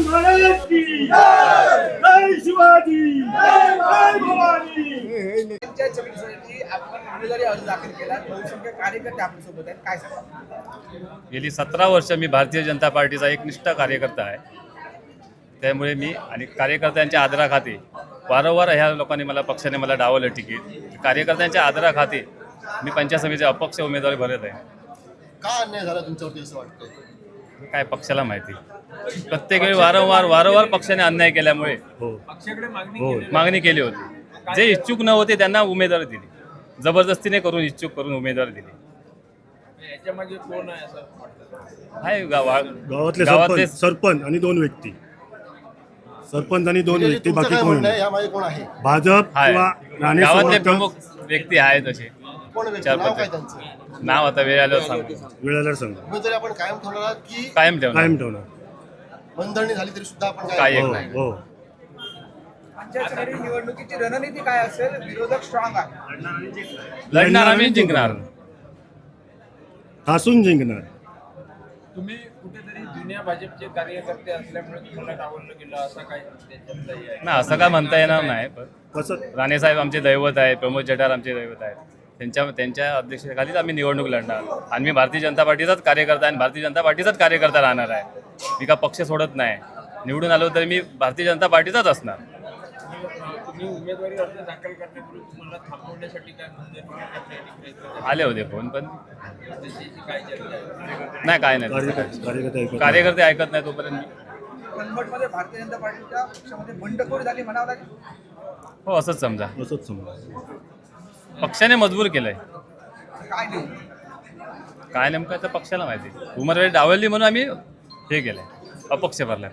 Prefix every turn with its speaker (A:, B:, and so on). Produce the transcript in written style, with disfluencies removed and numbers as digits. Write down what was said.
A: गजानन महाराज की जय शिवाजी जय भवानी।
B: पंचायत समितीसाठी आपण उमेदवारी अर्ज दाखल केला. बहुसंख्य कार्यकर्ते आपल्यासोबत आहेत, काय सांगा?
C: गेली 17 वर्ष मी भारतीय जनता पार्टीचा एकनिष्ठ कार्यकर्ता आहे. त्यामुळे मी आणि कार्यकर्त्यांच्या आदराखाती वारंवार ह्या लोकांनी पक्षाने मला डावलं तिकीट. कार्यकर्त्यांच्या आदराखाती मी पंचायत समितीचे अपक्ष उमेदवारी भरत आहे.
D: का अन्याय झाला तुमच्यावरती असं वाटतंय?
C: काय पक्षाला माहिती. प्रत्येक वेळी वारंवार पक्षाने अन्याय केल्यामुळे मागणी केली होती. जे इच्छुक न होते त्यांना उमेदवारी दिली, जबरदस्तीने करून इच्छुक करून उमेदवारी दिली.
B: याच्यामागे कोण आहे असं वाटतं?
C: आहे
E: गावातले सरपंच आणि दोन व्यक्ती, सरपंच आणि दोन व्यक्ती,
D: तुमचं
E: बाकी
D: काय
E: कोण
D: म्हणणं आहे?
E: नाही.
D: यामागे कोण आहे?
E: भाजप
C: आहे.
E: किंवा राणे
C: गावातले
E: समर्थक
C: प्रमुख व्यक्ती आहेत असे
D: कोण व्यक्ती?
C: चार
D: नाव काय
C: पाच.
D: त्यांचं?
C: नाव आता वेळ आल्यावर सांगू.
E: वेळेला सांगा.
D: उमेदवारी आपण कायम ठेवणार आहात की
C: कायम ठेवणार.
E: कायम ठेवणार.
D: बंधनी झाली तरी सुद्धा आपण
C: काय
D: काय
C: एक
E: हो
C: नाही.
E: हो.
B: पंचायत समिती निवडणुकीची रणनीती काय असेल? विरोधक स्ट्रॉंग आहे.
C: लढणार आम्ही जिंकणार.
E: ठासून जिंकणार.
B: तुम्ही कुठेतरी जुन्या भाजपचे कार्यकर्ते असल्यामुळे तुम्हाला डावललं गेलं असं काय त्याच्यातलंही आहे?
C: ना असं काय म्हणता येणार नाही. पण
E: कसं
C: राणेसाहेब आमचे दैवत आहेत, प्रमोद जठार आमचे दैवत आहेत. त्यांच्या अध्यक्षतेखालीच आम्ही निवडणूक लढणार आणि मी भारतीय जनता पार्टीचाच कार्यकर्ता आहे आणि भारतीय जनता पार्टीचाच कार्यकर्ता राहणार आहे. मी का पक्ष सोडत नाही. निवडून आलो तरी मी भारतीय जनता पार्टीचाच असणार.
B: तुम्ही उमेदवारी अर्ज दाखल करण्यापूर्वी तुम्हाला थांबवण्यासाठी काय म्हणजे
C: आले होते फोन, पण
B: त्याची काय चर्चा आहे?
C: नाही काय नाही.
E: कार्यकर्ते ऐकत
C: कार्यकर्ते ऐकत नाही तोपर्यंत
B: कन्नडमध्ये भारतीय जनता पार्टीच्या पक्षामध्ये बंडखोर झाली म्हणावं लागेल.
C: हो असंच समजा.
E: नाही. असंच समजा.
C: पक्षाने मजबूर केलंय.
B: काय नाही
C: काय नेमकं तर पक्षाला माहिती. उमेदवारी डावलली म्हणून आम्ही हे केलंय, अपक्ष भरला.